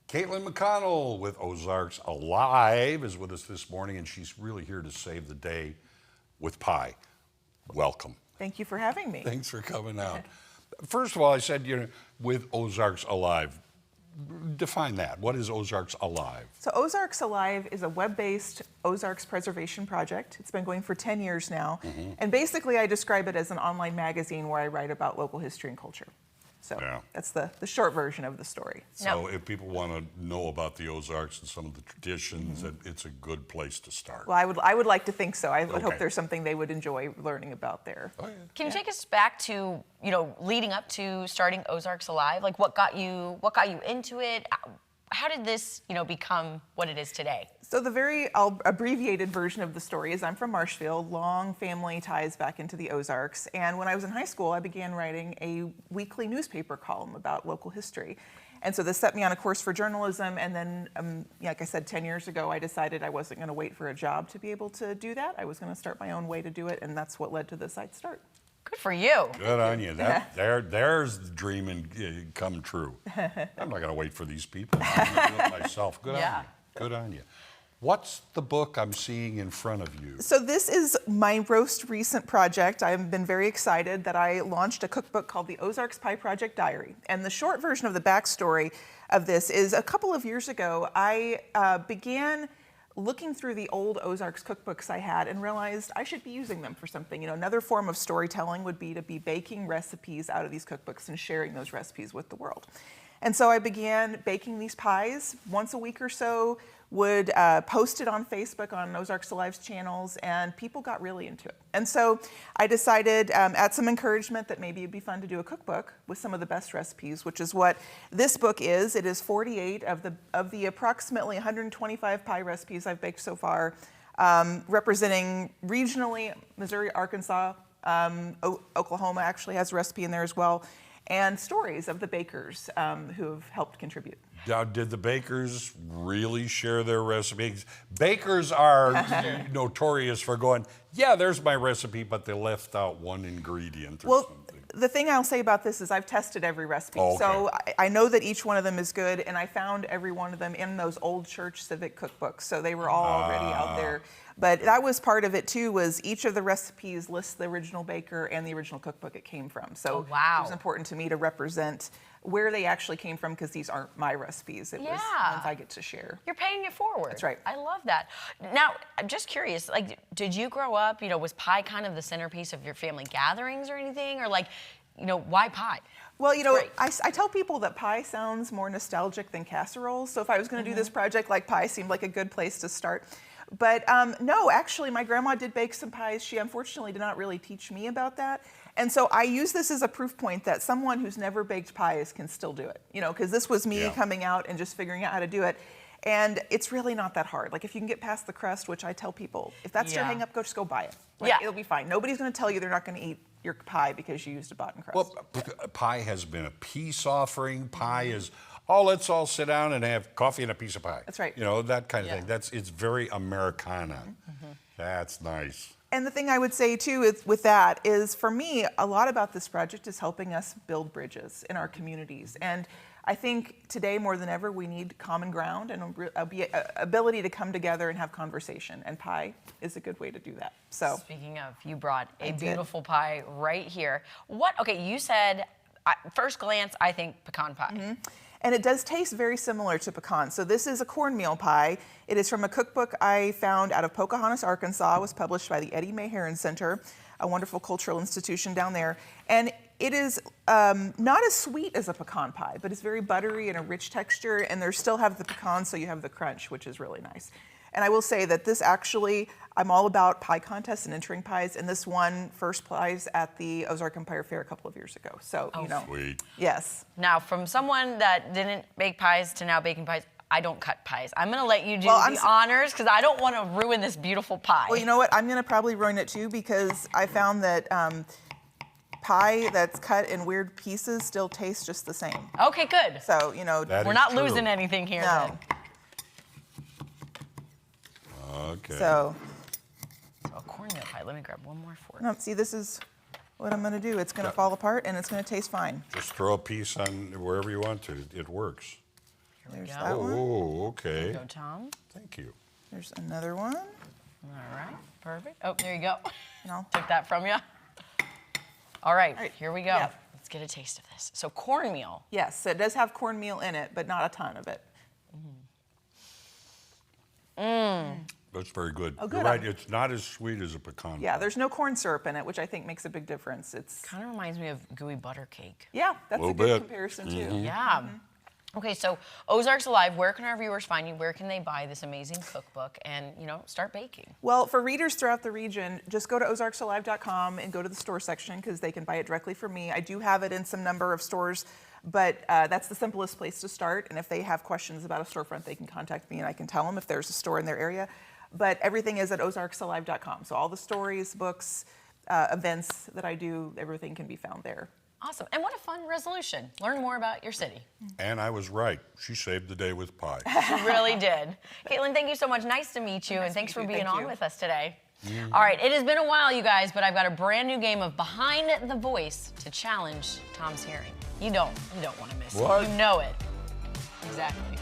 Caitlin McConnell with Ozarks Alive is with us this morning, and she's really here to save the day with pie. Welcome. Thank you for having me. Thanks for coming out. First of all, I said, with Ozarks Alive, define that. What is Ozarks Alive? So Ozarks Alive is a web-based Ozarks preservation project. It's been going for 10 years now. And basically I describe it as an online magazine where I write about local history and culture. So that's the short version of the story. So if people want to know about the Ozarks and some of the traditions, it's a good place to start. Well, I would like to think so. I would hope there's something they would enjoy learning about there. Oh, yeah. Can you take us back to, leading up to starting Ozarks Alive? Like what got you into it? How did this, become what it is today? So the very abbreviated version of the story is I'm from Marshfield, long family ties back into the Ozarks. And when I was in high school, I began writing a weekly newspaper column about local history. And so this set me on a course for journalism. And then, like I said, 10 years ago, I decided I wasn't going to wait for a job to be able to do that. I was going to start my own way to do it. And that's what led to the site start. Good for you. Good on you. There's the dream and come true. I'm not going to wait for these people. I'm going to do it myself. Good on you. Good on you. What's the book I'm seeing in front of you? So this is my most recent project. I've been very excited that I launched a cookbook called the Ozarks Pie Project Diary. And the short version of the backstory of this is a couple of years ago, I began looking through the old Ozarks cookbooks I had and realized I should be using them for something. Another form of storytelling would be to be baking recipes out of these cookbooks and sharing those recipes with the world. And so I began baking these pies once a week or so, would post it on Facebook on Ozarks Alive's channels, and people got really into it. And so I decided, at some encouragement, that maybe it'd be fun to do a cookbook with some of the best recipes, which is what this book is. It is 48 of the approximately 125 pie recipes I've baked so far, representing regionally Missouri, Arkansas, Oklahoma actually has a recipe in there as well, and stories of the bakers who have helped contribute. Now, did the bakers really share their recipes? Bakers are notorious for going, yeah, there's my recipe, but they left out one ingredient or something. The thing I'll say about this is I've tested every recipe. So I know that each one of them is good, and I found every one of them in those old church civic cookbooks. So they were all already out there. But that was part of it too, was each of the recipes lists the original baker and the original cookbook it came from. So it was important to me to represent where they actually came from, because these aren't my recipes. It was ones I get to share. You're paying it forward. That's right. I love that. Now, I'm just curious, did you grow up, was pie kind of the centerpiece of your family gatherings or anything? Or why pie? Well, I tell people that pie sounds more nostalgic than casserole. So if I was going to do this project, pie seemed like a good place to start. But no, actually, my grandma did bake some pies. She unfortunately did not really teach me about that. And so I use this as a proof point that someone who's never baked pies can still do it. Because this was me coming out and just figuring out how to do it. And it's really not that hard. If you can get past the crust, which I tell people, if that's your hang up, just go buy it. It'll be fine. Nobody's going to tell you they're not going to eat your pie because you used a bottom crust. Well, pie has been a peace offering. Pie is, let's all sit down and have coffee and a piece of pie. That's right. That kind of thing. It's very Americana. That's nice. And the thing I would say too with that is, for me, a lot about this project is helping us build bridges in our communities. And I think today more than ever we need common ground and ability to come together and have conversation. And pie is a good way to do that. So speaking of, you brought a beautiful pie right here. You said, first glance, I think pecan pie. And it does taste very similar to pecan. So this is a cornmeal pie. It is from a cookbook I found out of Pocahontas, Arkansas. It was published by the Eddie May Heron Center, a wonderful cultural institution down there. And it is not as sweet as a pecan pie, but it's very buttery and a rich texture. And they still have the pecan, so you have the crunch, which is really nice. And I will say that this actually, I'm all about pie contests and entering pies, and this won first prize at the Ozark Empire Fair a couple of years ago. So, Sweet. Yes. Now, from someone that didn't bake pies to now baking pies, I don't cut pies. I'm going to let you do the honors, because I don't want to ruin this beautiful pie. Well, you know what? I'm going to probably ruin it too, because I found that pie that's cut in weird pieces still tastes just the same. Okay, good. So, we're not losing anything here then. Okay. So a cornmeal pie. Let me grab one more fork. No, see, this is what I'm going to do. It's going to fall apart, and it's going to taste fine. Just throw a piece on wherever you want to. It works. There's go. that one. Oh, okay. Go, Tom. Thank you. There's another one. All right, perfect. Oh, there you go. No. Took that from you. All right, All right, here we go. yeah. Let's get a taste of this. So cornmeal. Yes, it does have cornmeal in it, but not a ton of it. That's very good. Oh, You're good. right, it's not as sweet as a pecan Yeah, pie. there's no corn syrup in it, which I think makes a big difference. It's Kind of reminds me of gooey butter cake. yeah, that's a Little good bit. comparison too. Yeah. Okay, so Ozarks Alive, where can our viewers find you? Where can they buy this amazing cookbook and, start baking? Well, for readers throughout the region, just go to ozarksalive.com and go to the store section because they can buy it directly from me. I do have it in some number of stores, but that's the simplest place to start. And if they have questions about a storefront, they can contact me and I can tell them if there's a store in their area. But everything is at ozarksalive.com. So all the stories, books, events that I do, everything can be found there. Awesome. And what a fun resolution. Learn more about your city. And I was right. She saved the day with pie. You really did. Caitlin, thank you so much. Nice to meet you, and thanks for meet you. being Thank on you. with us today. All right, it has been a while, you guys, but I've got a brand new game of Behind the Voice to challenge Tom's hearing. You don't want to miss What? it. You know it. Exactly.